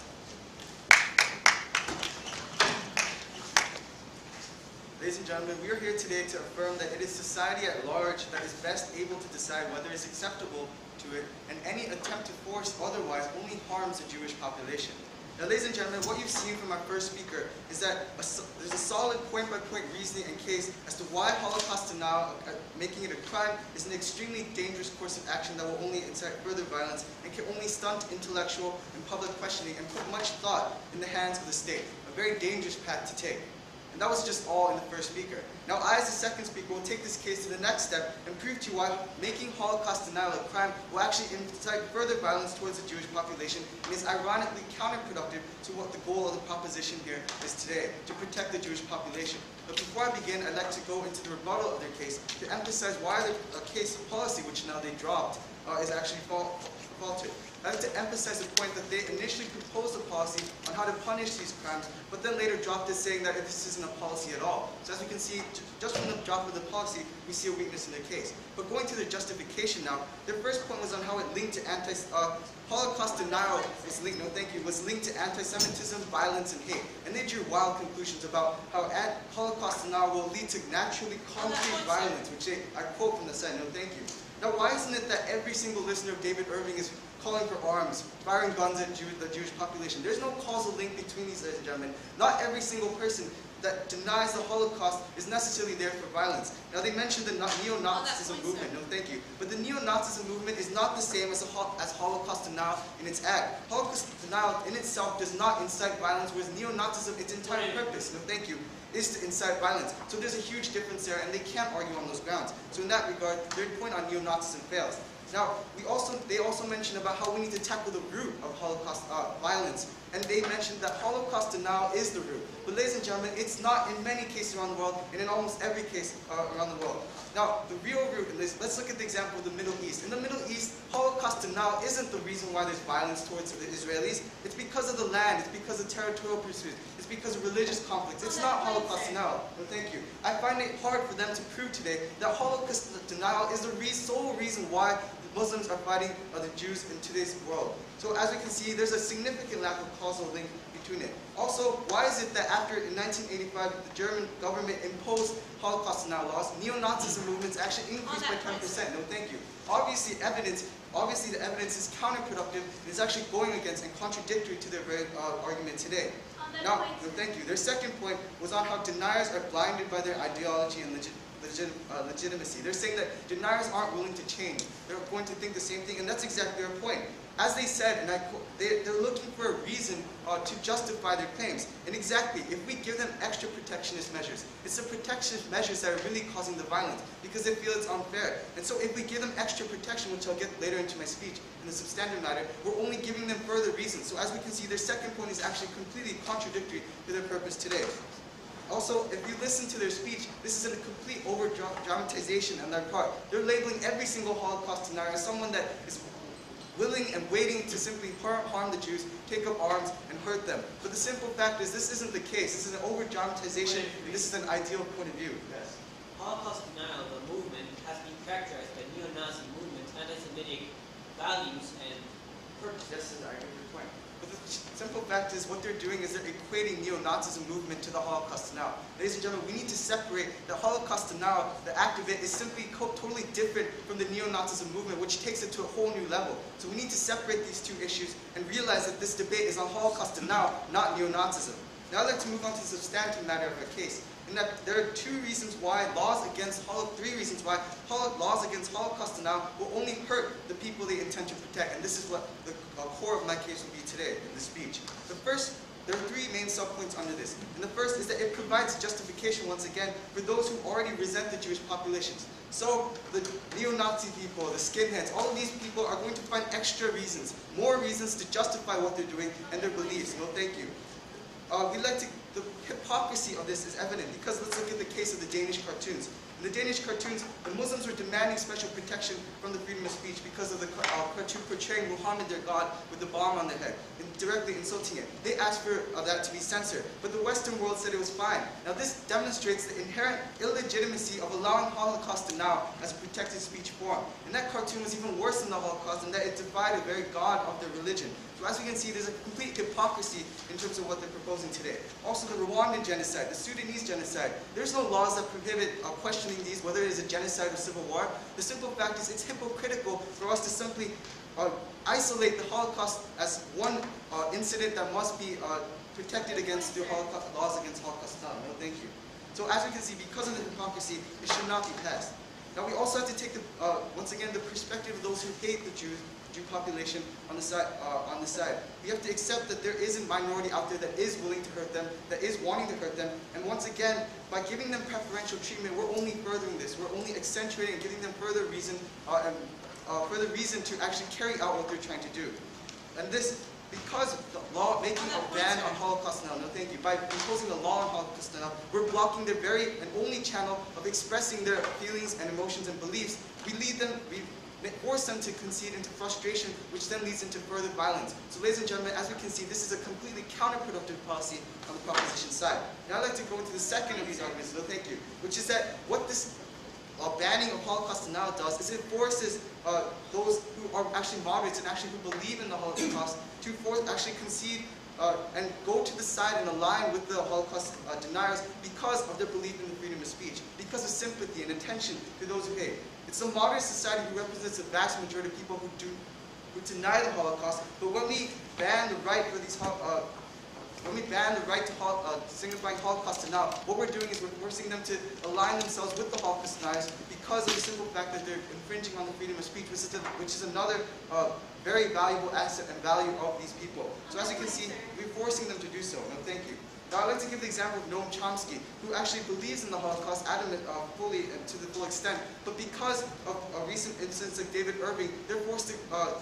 Ladies and gentlemen, we are here today to affirm that it is society at large that is best able to decide whether it's acceptable to it, and any attempt to force otherwise only harms the Jewish population. Now, ladies and gentlemen, what you've seen from our first speaker is that there's a solid point-by-point reasoning and case as to why Holocaust denial, making it a crime, is an extremely dangerous course of action that will only incite further violence and can only stunt intellectual and public questioning and put much thought in the hands of the state. A very dangerous path to take. And that was just all in the first speaker. Now I, as the second speaker, will take this case to the next step and prove to you why making Holocaust denial a crime will actually incite further violence towards the Jewish population and is ironically counterproductive to what the goal of the proposition here is today, to protect the Jewish population. But before I begin, I'd like to go into the rebuttal of their case to emphasize why the case policy, which now they dropped, is actually faltered. I like to emphasize the point that they initially proposed a policy on how to punish these crimes, but then later dropped it, saying that this isn't a policy at all. So as we can see, just from the drop of the policy, we see a weakness in their case. But going to the justification now, their first point was on how it linked to Holocaust denial was linked, was linked to anti-Semitism, violence, and hate. And they drew wild conclusions about how Holocaust denial will lead to naturally concrete violence, which I quote from the site, Now, why isn't it that every single listener of David Irving is calling for arms, firing guns at the Jewish population? There's no causal link between these, ladies and gentlemen. Not every single person that denies the Holocaust is necessarily there for violence. Now, they mentioned the neo-Nazism movement. But the neo-Nazism movement is not the same as Holocaust denial in its act. Holocaust denial in itself does not incite violence, whereas neo-Nazism, its entire purpose, is to incite violence. So there's a huge difference there, and they can't argue on those grounds. So in that regard, their point on neo-Nazism fails. Now, they also mentioned about how we need to tackle the root of Holocaust violence. And they mentioned that Holocaust denial is the root. But ladies and gentlemen, it's not in many cases around the world, and in almost every case around the world. Now, the real root in this, let's look at the example of the Middle East. In the Middle East, Holocaust denial isn't the reason why there's violence towards the Israelis. It's because of the land, it's because of territorial pursuits, it's because of religious conflicts. It's not Holocaust denial. No, thank you. I find it hard for them to prove today that Holocaust denial is the sole reason why Muslims are fighting the Jews in today's world. So as we can see, there's a significant lack of causal link between it. Also, why is it that after in 1985 the German government imposed Holocaust denial laws, neo-Nazism movements actually increased by 10%? No, thank you. Obviously the evidence is counterproductive and is actually going against and contradictory to their very argument today. Now, no, thank you. Their second point was on how deniers are blinded by their ideology and legitimacy. They're saying that deniers aren't willing to change. They're going to think the same thing, and that's exactly their point. As they said, and I quote, they're looking for a reason to justify their claims. And exactly, if we give them extra protectionist measures, it's the protectionist measures that are really causing the violence, because they feel it's unfair. And so if we give them extra protection, which I'll get later into my speech, in the substantive matter, we're only giving them further reasons. So as we can see, their second point is actually completely contradictory to their purpose today. Also, if you listen to their speech, this is a complete over-dramatization on their part. They're labeling every single Holocaust denier as someone that is willing and waiting to simply harm the Jews, take up arms, and hurt them. But the simple fact is, this isn't the case. This is an over-dramatization, and this is an ideal point of view. Yes. Holocaust denial of a movement has been characterized by neo-Nazi movements, anti-Semitic values, and purposes. This is an argument point. But the simple fact is, what they're doing is they're equating neo-Nazism movement to the Holocaust denial. Ladies and gentlemen, we need to separate the Holocaust denial, the act of it, is simply totally different from the neo-Nazism movement, which takes it to a whole new level. So we need to separate these two issues and realize that this debate is on Holocaust denial, not neo-Nazism. Now I'd like to move on to the substantive matter of our case. In that there are three reasons why laws against Holocaust denial will only hurt the people they intend to protect. And this is what the core of my case will be today in this speech. The first, there are three main subpoints under this. And the first is that it provides justification, once again, for those who already resent the Jewish populations. So the neo-Nazi people, the skinheads, all of these people are going to find extra reasons, more reasons to justify what they're doing and their beliefs. No, thank you. The hypocrisy of this is evident because let's look at the case of the Danish cartoons. In the Danish cartoons, the Muslims were demanding special protection from the freedom of speech because of the cartoon portraying Muhammad, their god, with the bomb on their head, and directly insulting it. They asked for that to be censored, but the Western world said it was fine. Now this demonstrates the inherent illegitimacy of allowing Holocaust denial as a protected speech form. And that cartoon was even worse than the Holocaust in that it defied the very god of their religion. So as we can see, there's a complete hypocrisy in terms of what they're proposing today. Also the Rwandan genocide, the Sudanese genocide, there's no laws that prohibit questioning these, whether it is a genocide or civil war. The simple fact is it's hypocritical for us to simply isolate the Holocaust as one incident that must be protected against the laws against Holocaust denial. No, thank you. So as we can see, because of the hypocrisy, it should not be passed. Now we also have to take, once again, the perspective of those who hate the Jew population on the side. We have to accept that there is a minority out there that is willing to hurt them, that is wanting to hurt them, and once again, by giving them preferential treatment, we're only furthering this. We're only accentuating and giving them further reason to actually carry out what they're trying to do. And this, because the law making a ban on Holocaust denial, no thank you, by imposing a law on Holocaust denial, we're blocking their very and only channel of expressing their feelings and emotions and beliefs. We force them to concede into frustration, which then leads into further violence. So ladies and gentlemen, as we can see, this is a completely counterproductive policy on the proposition side. Now I'd like to go into the second of these arguments, no thank you, which is that what this banning of Holocaust denial does is it forces those who are actually moderates and actually who believe in the Holocaust to actually concede and go to the side and align with the Holocaust deniers because of their belief in the freedom of speech, because of sympathy and attention to those who hate. It's a moderate society who represents the vast majority of people who deny the Holocaust, but when we ban the right for these signifying Holocaust denial, what we're doing is we're forcing them to align themselves with the Holocaust deniers because of the simple fact that they're infringing on the freedom of speech, which is another very valuable asset and value of these people. So as you can see, we're forcing them to do so. No, thank you. Now I'd like to give the example of Noam Chomsky, who actually believes in the Holocaust fully and to the full extent, but because of a recent incidents like David Irving, they're forced to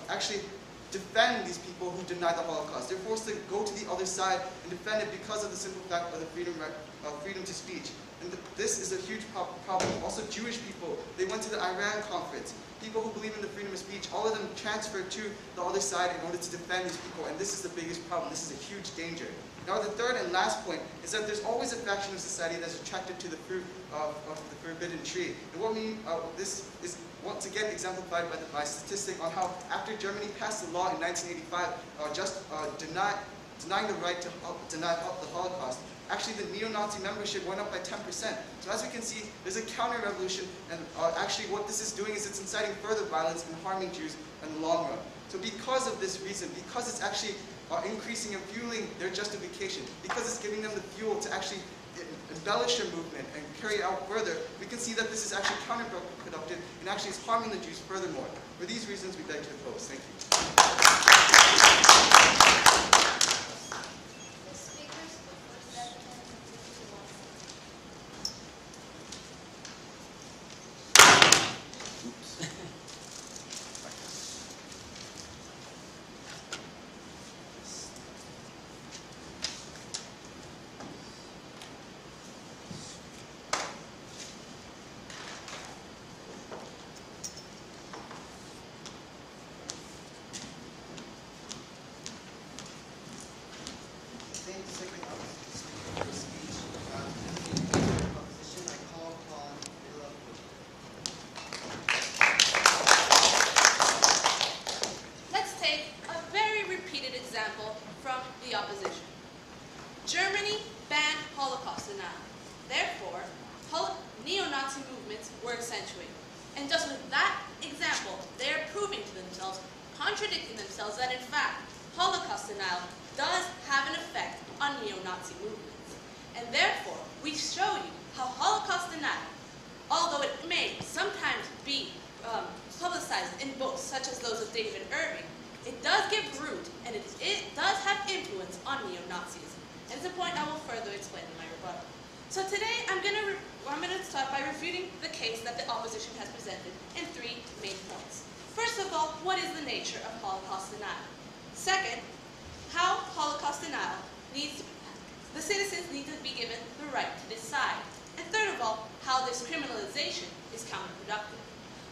actually defend these people who deny the Holocaust. They're forced to go to the other side and defend it because of the simple fact of the freedom to speech. And this is a huge problem. Also, Jewish people, they went to the Iran conference. People who believe in the freedom of speech, all of them transferred to the other side in order to defend these people, and this is the biggest problem. This is a huge danger. Now, the third and last point is that there's always a faction of society that's attracted to the fruit of the forbidden tree. And what this is once again exemplified by statistic on how after Germany passed the law in 1985, denying the right to deny the Holocaust, actually the neo-Nazi membership went up by 10%. So as we can see, there's a counter-revolution, and actually what this is doing is it's inciting further violence and harming Jews in the long run. So because of this reason, because it's actually increasing and fueling their justification, because it's giving them the fuel to actually embellish their movement and carry it out further, we can see that this is actually counterproductive and actually is harming the Jews furthermore. For these reasons, we beg to oppose. Thank you. The speakers will for 7 minutes and 51 seconds. Let's take a very repeated example from the opposition. Germany banned Holocaust denial. Therefore, neo-Nazi movements were accentuated. And just with that example, they are proving to themselves, contradicting themselves, that in fact, Holocaust denial does have an effect on neo-Nazi movements. And therefore, we show you how Holocaust denial, although it may sometimes be publicized in books such as those of David Irving, it does give root and it does have influence on neo-Nazism. And it's a point I will further explain in my rebuttal. So today I'm going to start by refuting the case that the opposition has presented in 3 main points. First of all, what is the nature of Holocaust denial? Second, how Holocaust denial the citizens need to be given the right to decide. And third of all, how this criminalization is counterproductive.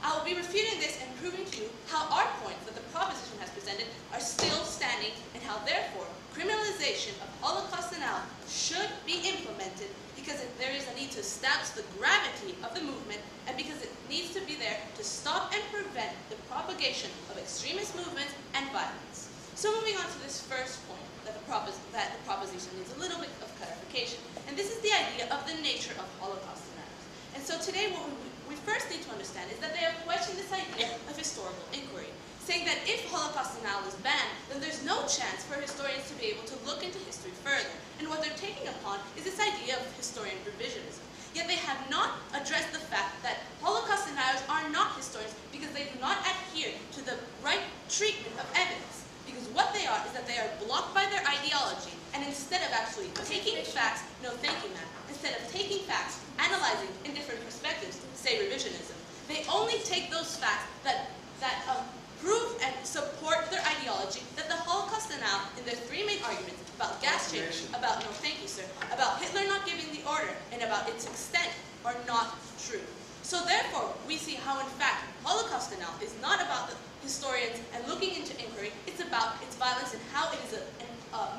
I will be refuting this and proving to you how our points that the proposition has presented are still standing, and how therefore criminalization of Holocaust denial should be implemented, because there is a need to establish the gravity of the movement, and because it needs to be there to stop and prevent the propagation of extremist movements and violence. So moving on to this first point, that the proposition needs a little bit of clarification, and this is the idea of the nature of Holocaust deniers. And so today what we first need to understand is that they have questioned this idea of historical inquiry, saying that if Holocaust denial is banned, then there's no chance for historians to be able to look into history further. And what they're taking upon is this idea of historian revisionism. Yet they have not addressed the fact that Holocaust deniers are not historians because they do not adhere to the right treatment of evidence. Because what they are is that they are blocked by their ideology, and instead of actually taking facts, no thank you ma'am, instead of taking facts, analyzing in different perspectives, say revisionism, they only take those facts that prove and support their ideology, that the Holocaust denial in their 3 main arguments about gas chambers, about no thank you sir, about Hitler not giving the order, and about its extent are not true. So therefore, we see how in fact Holocaust denial is not about the historians and looking into inquiry, it's about its violence and how it is a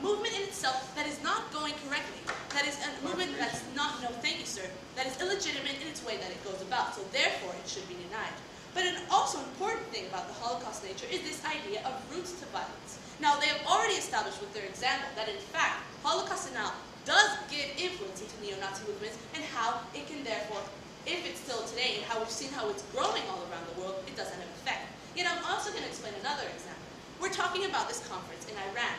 movement in itself that is not going correctly, that is a movement that's not, no thank you sir, that is illegitimate in its way that it goes about, so therefore it should be denied. But an also important thing about the Holocaust nature is this idea of roots to violence. Now they have already established with their example that in fact Holocaust denial does give influence into neo-Nazi movements, and how it can therefore, if it's still today and how we've seen how it's growing all around the world, it doesn't have an effect. Yet I'm also going to explain another example. We're talking about this conference in Iran.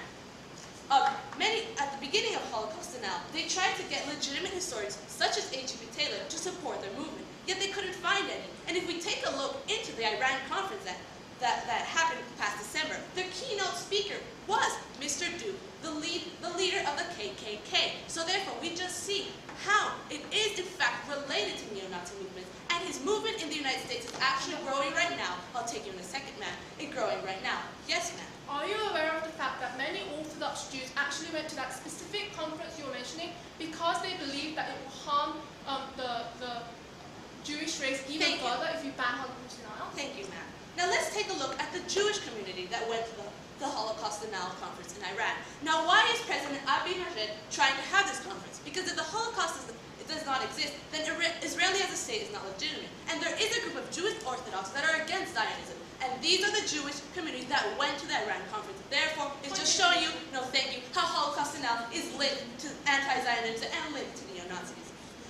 At the beginning of Holocaust denial, they tried to get legitimate historians such as H.B. Taylor to support their movement, yet they couldn't find any. And if we take a look into the Iran conference, that happened past December, their keynote speaker was Mr. Duke, the leader of the KKK. So therefore, we just see how it is in fact related to neo-Nazi movements, and his movement in the United States is actually growing right now. I'll take you in a second, ma'am. It's growing right now. Yes, ma'am. Are you aware of the fact that many Orthodox Jews actually went to that specific conference you were mentioning because they believed that it will harm the Jewish race even further if you ban Holocaust denial? Thank you, ma'am. Now let's take a look at the Jewish community that went to the Holocaust denial conference in Iran. Now, why is President Ahmadinejad trying to have this conference? Because if the Holocaust does not exist, then Israel as a state is not legitimate. And there is a group of Jewish Orthodox that are against Zionism. And these are the Jewish communities that went to the Iran conference. Therefore, it's just showing you, no thank you, how Holocaust denial is linked to anti-Zionism and linked to neo-Nazism.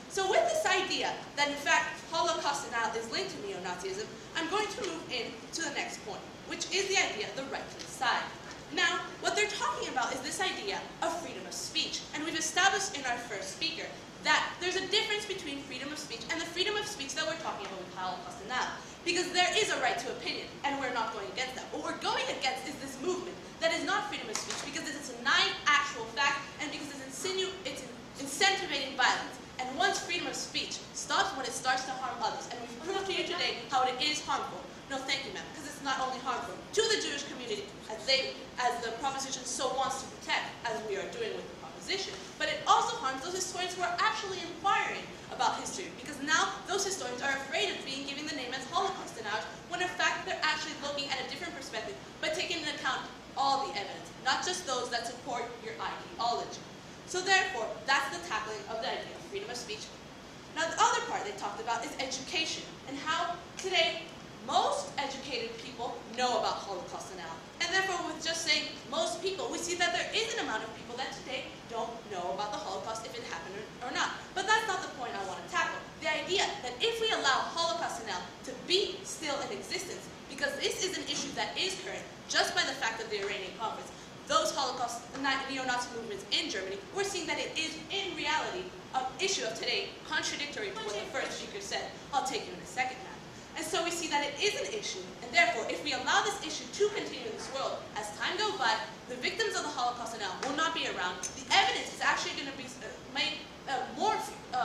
So with this idea that in fact Holocaust denial is linked to neo-Nazism, I'm going to move in to the next point, which is the idea of the right to decide. Now, what they're talking about is this idea of freedom of speech. And we've established in our first speaker that there's a difference between freedom of speech and the freedom of speech that we're talking about with Holocaust denial. Because there is a right to opinion, and we're not going against that. What we're going against is this movement that is not freedom of speech because it's denying actual fact and because it's incentivating violence. And once freedom of speech stops when it starts to harm others, and we've proved to you today how it is harmful. No, thank you, ma'am, because it's not only harmful to the Jewish community, as the proposition so wants to protect, as we are doing with the proposition, but it also harms those historians who are actually inquiring about history, because now those historians are afraid of being given the name as Holocaust deniers, when in fact they're actually looking at a different perspective, but taking into account all the evidence, not just those that support your ideology. So therefore, that's the tackling of the idea of freedom of speech. Now the other part they talked about is education, and how today most educated people know about Holocaust denial. And therefore, with just saying most people, we see that there is an amount of people that today don't know about the Holocaust if it happened or not. But that's not the point I want to tackle. The idea that if we allow Holocaust denial to be still in existence, because this is an issue that is current just by the fact of the Iranian conference, those Holocaust neo-Nazi movements in Germany, we're seeing that it is in reality an issue of today, contradictory to what the first speaker said. I'll take you in a second, ma'am. And so we see that it is an issue, and therefore, if we allow this issue to continue in this world, as time goes by, the victims of the Holocaust denial will not be around. The evidence is actually going to be more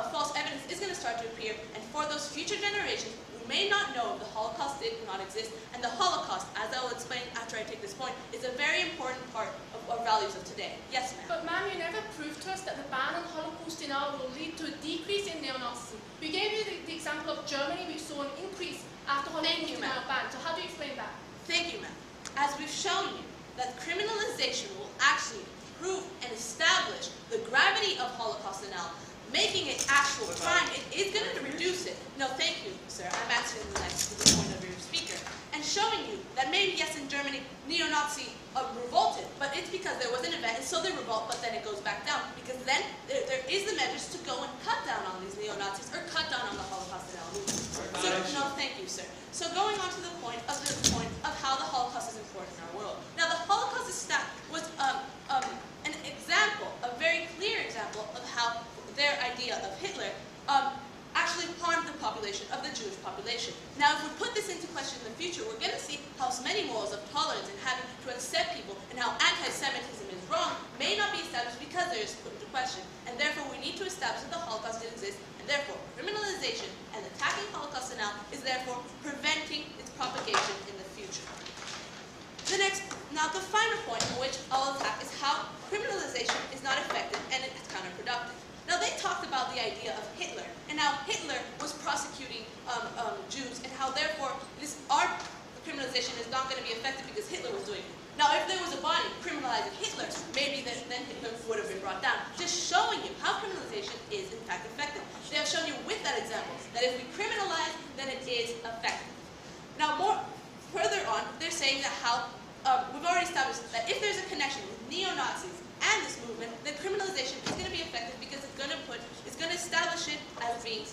false evidence is going to start to appear, and for those future generations who may not know the Holocaust did not exist, and the Holocaust, as I will explain after I take this point, is a very important part of our values of today. Yes, ma'am. But ma'am, you never proved to us that the ban on Holocaust denial will lead to a decrease in neo-Nazism. We gave you the example of Germany, which saw an increase after Holocaust denial ban. So how do you explain that? Thank you, ma'am. As we've shown you, that criminalization will actually prove and establish the gravity of Holocaust denial, making it actual crime. It is going to reduce it. No, thank you, sir. I'm answering the next point of your speaker. And showing you that maybe, yes, in Germany, neo-Nazi revolted, but it's because there was an event, and so they revolt, but then it goes back down. Because then there is the measures to go and cut down on these neo-Nazis, or cut down on the Holocaust denial movement. So, no, thank you, sir. So going on to the point of how the Holocaust is important in our world. Now, the Holocaust was an example, a very clear example of how their idea of Hitler actually harmed the population, of the Jewish population. Now, if we put this into question in the future, we're going to see how many morals of tolerance and having to accept people and how anti-Semitism is wrong may not be established because there is put into question. And therefore, we need to establish that the Holocaust did exist, and therefore, criminalization and attacking Holocaust denial is therefore preventing its propagation in the future. Now the final point in which I'll attack is how criminalization is not effective and it's counterproductive. Now they talked about the idea of Hitler, and how Hitler was prosecuting Jews, and how therefore our criminalization is not going to be effective because Hitler was doing it. Now if there was a body criminalizing Hitler, maybe then Hitler would have been brought down. Just showing you how criminalization is in fact effective. They have shown you with that example that if we criminalize, then it is effective. Now further on, they're saying that how we've already established that if there's a connection with neo-Nazis and this movement, then criminalization is going to be effective because it's going to establish it as being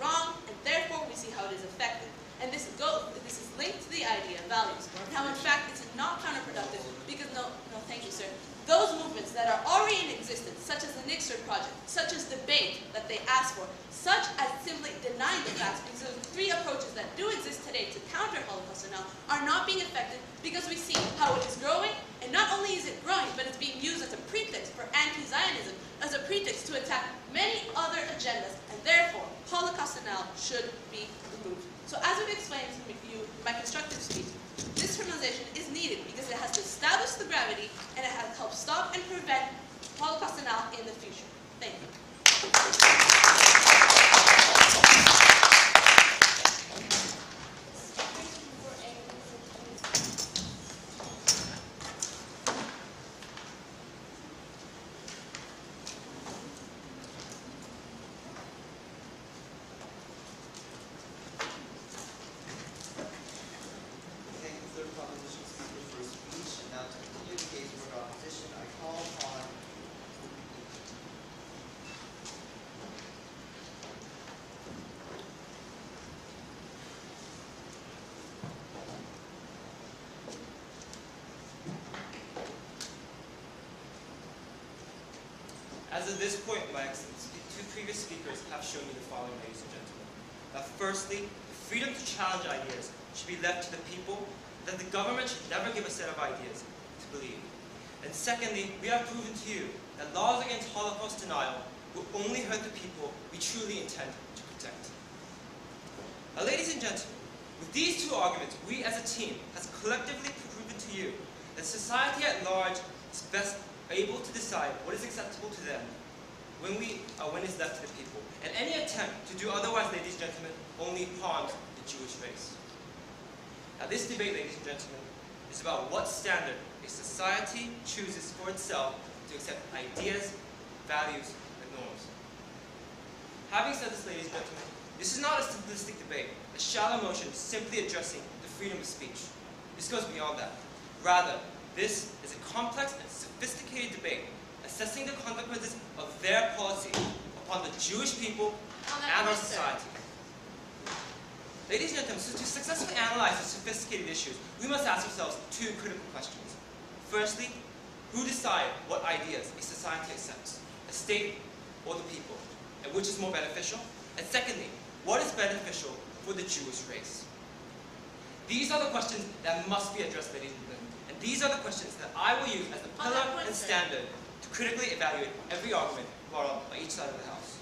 wrong, and therefore we see how it is effective. And this is linked to the idea of values. Now, in fact, it's not counterproductive because thank you, sir. those movements that are already in existence, such as the Nixer Project, such as debate that they ask for, such as simply denying the facts, because of the three approaches that do exist today to counter Holocaust denial are not being effective because we see how it is growing, and not only is it growing, but it's being used as a pretext for anti-Zionism, as a pretext to attack many other agendas, and therefore, Holocaust denial should be removed. So as we've explained to you in my constructive speech, this criminalization is needed because it has to establish the gravity and it has helped stop and prevent Holocaust denial in the future. Thank you. Thank you, third proposition speaker, for your speech. And now to continue the case for opposition, I call upon As of this point, my Excellency, two previous speakers have shown you the following, ladies and gentlemen. That firstly, the freedom to challenge ideas should be left to the people, that the government should never give a set of ideas to believe. And secondly, we have proven to you that laws against Holocaust denial will only hurt the people we truly intend to protect. Now, ladies and gentlemen, with these two arguments, we as a team has collectively proven to you that society at large is best able to decide what is acceptable to them when it's left to the people. And any attempt to do otherwise, ladies and gentlemen, only harms the Jewish race. Now, this debate, ladies and gentlemen, is about what standard a society chooses for itself to accept ideas, values, and norms. Having said this, ladies and gentlemen, this is not a simplistic debate, a shallow motion simply addressing the freedom of speech. This goes beyond that. Rather, this is a complex and sophisticated debate assessing the consequences of their policy upon the Jewish people and our society. Ladies and gentlemen, so to successfully analyze these sophisticated issues, we must ask ourselves two critical questions. Firstly, who decide what ideas a society accepts, a state or the people, and which is more beneficial? And secondly, what is beneficial for the Jewish race? These are the questions that must be addressed, ladies and gentlemen. And these are the questions that I will use as the pillar and standard to critically evaluate every argument brought up by each side of the House.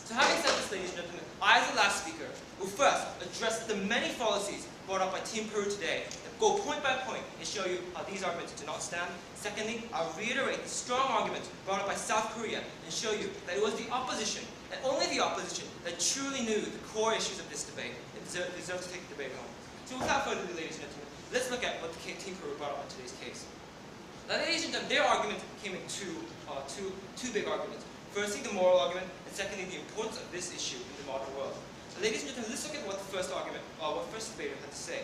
So having said this, ladies and gentlemen, I, as the last speaker, will first address the many fallacies brought up by Team Peru today and go point by point and show you how these arguments do not stand. Secondly, I'll reiterate the strong arguments brought up by South Korea and show you that it was the opposition, and only the opposition, that truly knew the core issues of this debate and deserves to take the debate home. So without further ado, ladies and gentlemen, let's look at what the Team Peru brought up in today's case. Now, ladies and gentlemen, their argument came in two big arguments. Firstly, the moral argument, and secondly, the importance of this issue in the modern world. So, ladies and gentlemen, let's look at what the first debater had to say.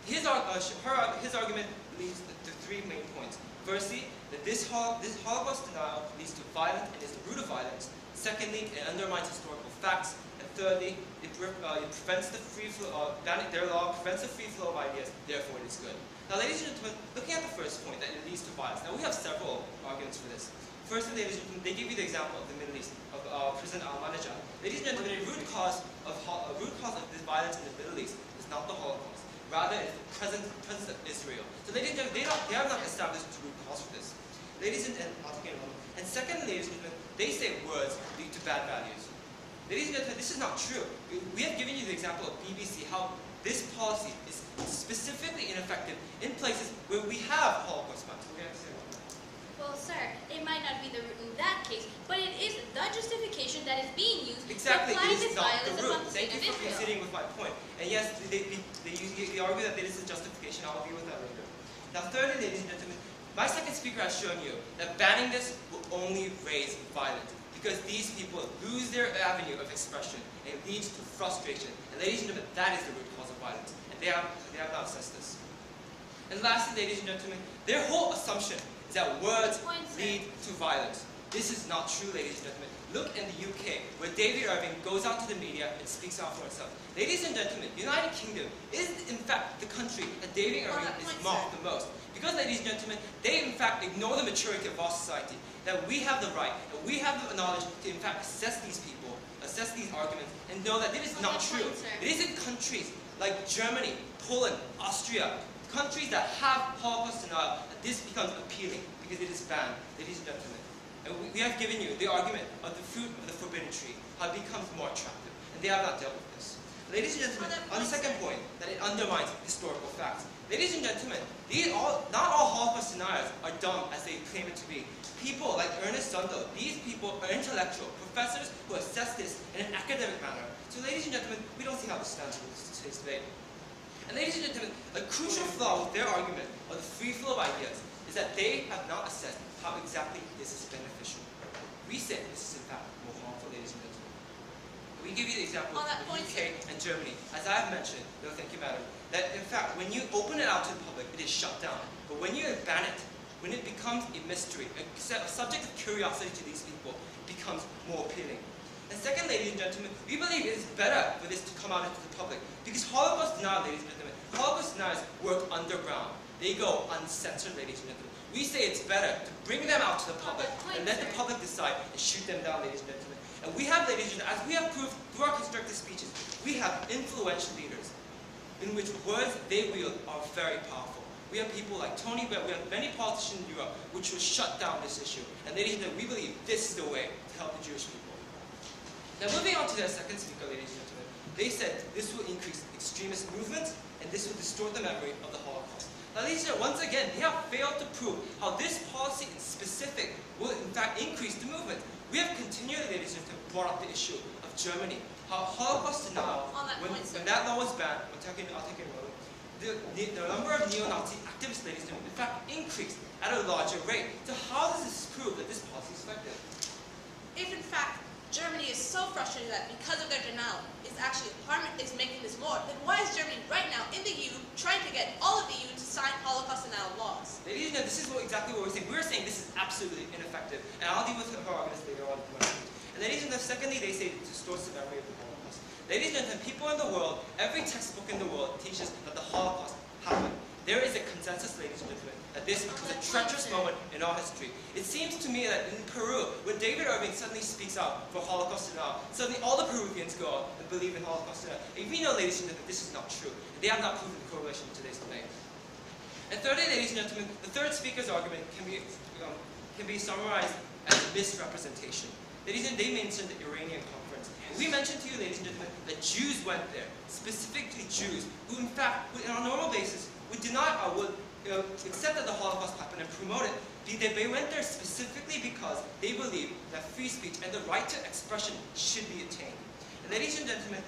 His argument leads to three main points. Firstly, that this Holocaust denial leads to violence and is the root of violence. Secondly, it undermines historical facts. And thirdly, it prevents the free flow. Their law prevents the free flow of ideas. Therefore, it is good. Now, ladies and gentlemen, looking at the first point, that it leads to violence. Now, we have several arguments for this. Firstly, ladies and gentlemen, they give you the example of the Middle East, of President Ahmadinejad. Ladies and gentlemen, the root cause of this violence in the Middle East is not the Holocaust. Rather, it's the presence of Israel. So, ladies and gentlemen, they have not established the root cause for this. Ladies and gentlemen, and secondly, ladies and gentlemen, they say words lead to bad values. Ladies and gentlemen, this is not true. We have given you the example of BBC, how this policy is specifically ineffective in places where we have Holocaust funds. Well, sir, it might not be the root in that case, but it is the justification that is being used Exactly, to apply it this is not violence the upon root. the Thank state you of for Israel. considering with my point. And yes, they argue that it is a justification. I'll agree with that later. Now, thirdly, ladies and gentlemen, my second speaker has shown you that banning this will only raise violence, because these people lose their avenue of expression and it leads to frustration. And ladies and gentlemen, that is the root cause of violence. And they have not assessed this. And lastly, ladies and gentlemen, their whole assumption is that words lead to violence. This is not true, ladies and gentlemen. Look in the UK, where David Irving goes out to the media and speaks out for himself. Ladies and gentlemen, the United Kingdom is in fact the country that David Irving is mocked the most. Because, ladies and gentlemen, they in fact ignore the maturity of our society. That we have the right, and we have the knowledge to in fact assess these people, assess these arguments, and know that it is not true. It is in countries like Germany, Poland, Austria, countries that have Holocaust denial, that this becomes appealing because it is banned, ladies and gentlemen. And we have given you the argument of the fruit of the forbidden tree, how it becomes more attractive, and they have not dealt with this. Ladies and gentlemen, on the second point, that it undermines historical facts. Ladies and gentlemen, not all Holocaust deniers are dumb as they claim it to be. People like Ernest Sundell, these people are intellectual professors who assess this in an academic manner. So ladies and gentlemen, we don't see how this stands in today's debate. And ladies and gentlemen, a crucial flaw with their argument of the free flow of ideas is that they have not assessed how exactly this is beneficial. We say this is in fact more harmful, ladies and gentlemen. We give you the example of the UK and Germany. As I have mentioned, no thank you madam, that in fact when you open it out to the public, it is shut down. But when you ban it, when it becomes a mystery, a subject of curiosity to these people, it becomes more appealing. And second, ladies and gentlemen, we believe it is better for this to come out into the public. Because Holocaust denial, ladies and gentlemen, Holocaust deniers work underground. They go uncensored, ladies and gentlemen. We say it's better to bring them out to the public and let the public decide and shoot them down, ladies and gentlemen. And we have, ladies and gentlemen, as we have proved through our constructive speeches, we have influential leaders in which words they wield are very powerful. We have people like Tony Blair, we have many politicians in Europe which will shut down this issue. And ladies and gentlemen, we believe this is the way to help the Jewish people. Now moving on to their second speaker, ladies and gentlemen, they said this will increase extremist movements and this will distort the memory of the Holocaust. Now ladies and gentlemen, once again, they have failed to prove how this policy in specific will in fact increase the movement. We have continually, ladies and gentlemen, brought up the issue of Germany, how Holocaust denial, when that law was banned, I'll take it in a moment, the number of neo-Nazi activists, ladies and gentlemen, in fact increased at a larger rate. So how does this prove that this policy is effective? If in fact Germany is so frustrated that because of their denial is making this more, then why is Germany right now in the EU trying to get all of the EU to sign Holocaust denial laws? Ladies and gentlemen, this is exactly what we're saying. We're saying this is absolutely ineffective, and I'll deal with her arguments later on in my speech. And ladies and gentlemen, secondly, they say it distorts the memory of the Holocaust. Ladies and gentlemen, people in the world, every textbook in the world teaches that the Holocaust happened. There is a consensus, ladies and gentlemen, that this was a treacherous moment in our history. It seems to me that in Peru, when David Irving suddenly speaks out for Holocaust denial, suddenly all the Peruvians go out and believe in Holocaust denial. And we know, ladies and gentlemen, this is not true. They have not proven the correlation in today's debate. And thirdly, ladies and gentlemen, the third speaker's argument can be summarized as misrepresentation. Ladies and gentlemen, they mentioned the Iranian conference. We mentioned to you, ladies and gentlemen, that Jews went there, specifically Jews, who in fact, on a normal basis, would accept that the Holocaust happened and promote it. They went there specifically because they believed that free speech and the right to expression should be attained. And ladies and gentlemen,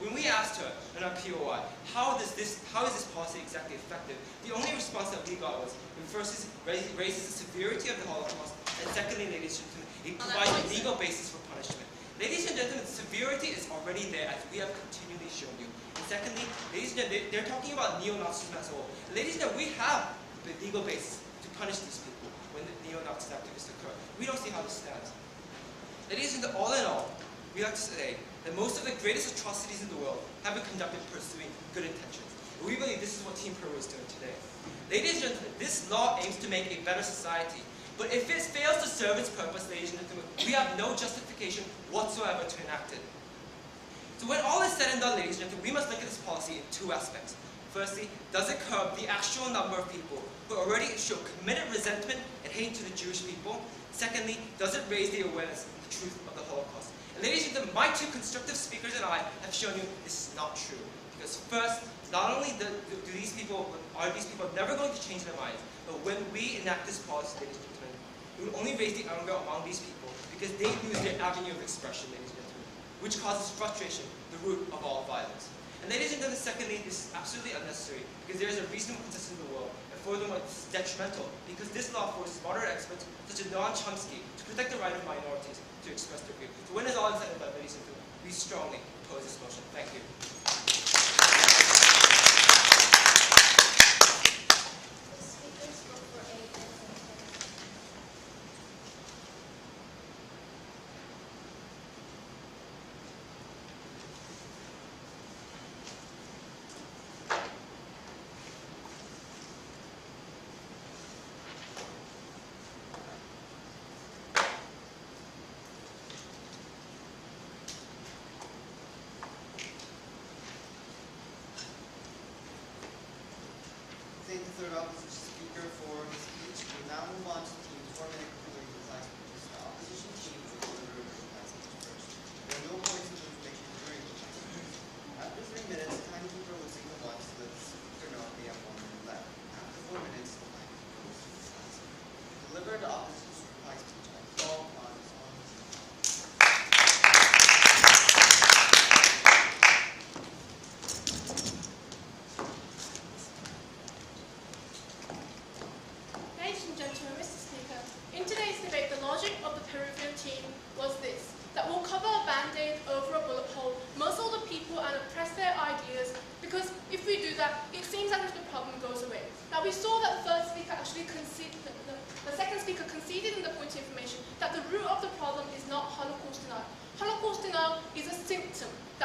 when we asked her in our POI, how is this policy exactly effective? The only response that we got was, first, it raises the severity of the Holocaust, and secondly, ladies and gentlemen, it provides a legal basis for punishment. Ladies and gentlemen, severity is already there, as we have continually shown you. And secondly, ladies and gentlemen, they're talking about neo-Nazism as a whole. Ladies and gentlemen, we have the legal basis to punish these people when the neo-Nazi activists occur. We don't see how this stands. Ladies and gentlemen, all in all, we like to say that most of the greatest atrocities in the world have been conducted pursuing good intentions. And we believe this is what Team Peru is doing today. Ladies and gentlemen, this law aims to make a better society. But if it fails to serve its purpose, ladies and gentlemen, we have no justification whatsoever to enact it. So when all is said and done, ladies and gentlemen, we must look at this policy in two aspects. Firstly, does it curb the actual number of people who already show committed resentment and hate to the Jewish people? Secondly, does it raise the awareness of the truth of the Holocaust? And ladies and gentlemen, my two constructive speakers and I have shown you this is not true. Because first, not only are these people never going to change their minds, but when we enact this policy, ladies and gentlemen, it will only raise the anger among these people because they lose their avenue of expression, ladies and gentlemen, which causes frustration, the root of all violence. And ladies and gentlemen, secondly, this is absolutely unnecessary because there is a reasonable consensus in the world, and furthermore, it's detrimental because this law forces moderate experts such as Noam Chomsky to protect the right of minorities to express their view. So when it's all said and done, ladies and gentlemen, we strongly oppose this motion. Thank you.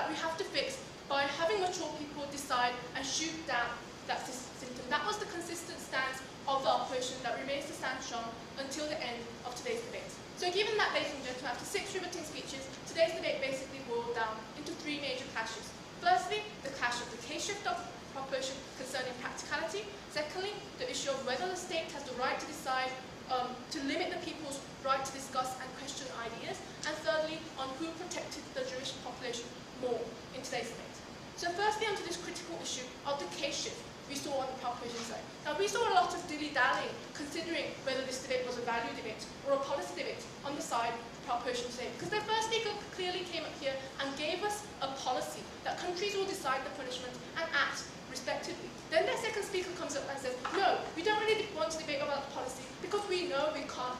that we have to fix by having mature people decide and shoot down that symptom. That was the consistent stance of the opposition that remains to stand strong until the end of today's debate. So given that, ladies and gentlemen, after 6 riveting speeches, today's debate basically boiled down into 3 major clashes. Firstly, the clash of the K-shift of proposition concerning practicality. Secondly, the issue of whether the state has the right to decide to limit the people's right to discuss and question ideas. And thirdly, on who protected the Jewish population more in today's debate. So firstly, onto this critical issue of the K-shift we saw on the proposition side. Now, we saw a lot of dilly-dallying considering whether this debate was a value debate or a policy debate on the side of the proposition side. Because the first speaker clearly came up here and gave us a policy that countries will decide the punishment and act respectively. Then their second speaker comes up and says, no, we don't really want to debate about the policy because we know we can't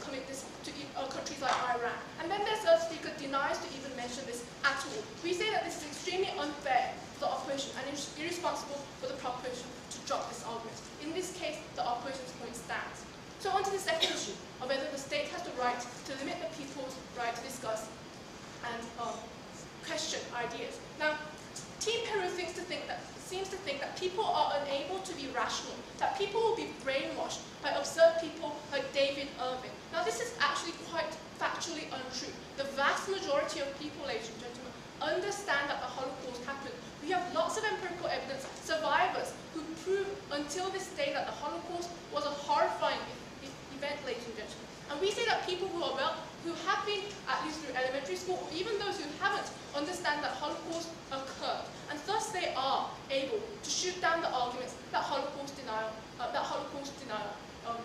commit this to countries like Iran. And then their third speaker denies to even mention this at all. We say that this is extremely unfair for the opposition and is irresponsible for the proposition to drop this argument. In this case, the opposition's point stands. So on to the second issue of whether the state has the right to limit the people's right to discuss and question ideas. Now, Team Peru seems to think that people are unable to be rational, that people will be brainwashed by absurd people like David Irving. Now, this is actually quite factually untrue. The vast majority of people, ladies and gentlemen, understand that the Holocaust happened. We have lots of empirical evidence, survivors who prove until this day that the Holocaust was a horrifying event, ladies and gentlemen. And we say that people who have been, at least through elementary school, or even those who haven't, understand that Holocaust occurred. And thus they are able to shoot down the arguments that Holocaust denial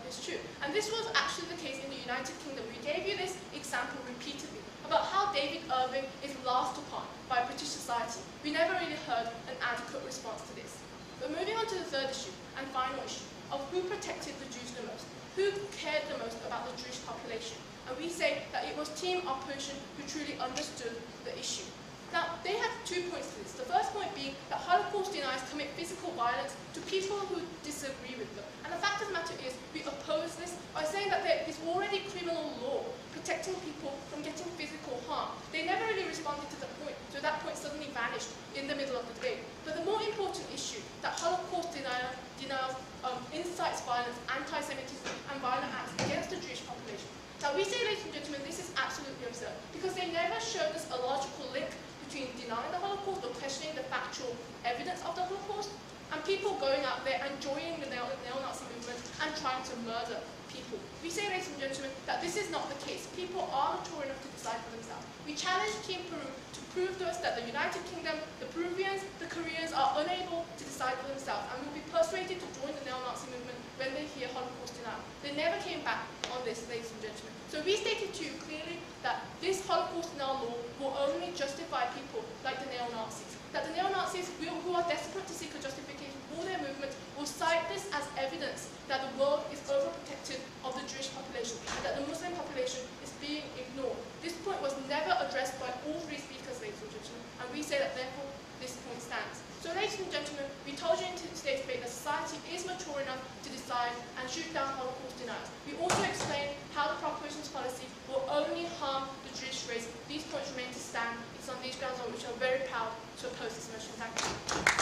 is true. And this was actually the case in the United Kingdom. We gave you this example repeatedly about how David Irving is laughed upon by British society. We never really heard an adequate response to this. But moving on to the third issue and final issue of who protected the Jews the most, who cared the most about the Jewish population. And we say that it was Team Opposition who truly understood the issue. Now, they have 2 points to this. The first point being that Holocaust deniers commit physical violence to people who disagree with them. And the fact of the matter is, we oppose this by saying that there is already criminal law protecting people from getting physical harm. They never really responded to the point, so that point suddenly vanished in the middle of the debate. But the more important issue, that Holocaust denials incites violence, anti-Semitism, and violent acts against the Jewish population. Now, we say, ladies and gentlemen, this is absolutely absurd, because they never showed us a logical link between denying the Holocaust or questioning the factual evidence of the Holocaust and people going out there and joining the neo-Nazi movement and trying to murder people. We say, ladies and gentlemen, that this is not the case. People are mature enough to decide for themselves. We challenge Team Peru to prove to us that the United Kingdom, the Peruvians, the Koreans are unable to decide for themselves and will be persuaded to join the neo-Nazi movement when they hear Holocaust denial. They never came back on this, ladies and gentlemen. So we stated to you clearly that this Holocaust denial law will only justify people like the neo-Nazis. That the neo-Nazis who are desperate to seek a justification for their movement will cite this as evidence that the world is overprotective of the Jewish population and that the Muslim population is being ignored. This point was never addressed by all 3 speakers, ladies and gentlemen, and we say that therefore this point stands. So, ladies and gentlemen, we told you in today's debate that society is mature enough to decide and shoot down Holocaust deniers. We also explained how the proposition's policy will only harm the Jewish race. These points remain to stand. It's on these grounds on which I'm very proud to oppose this motion. Thank you.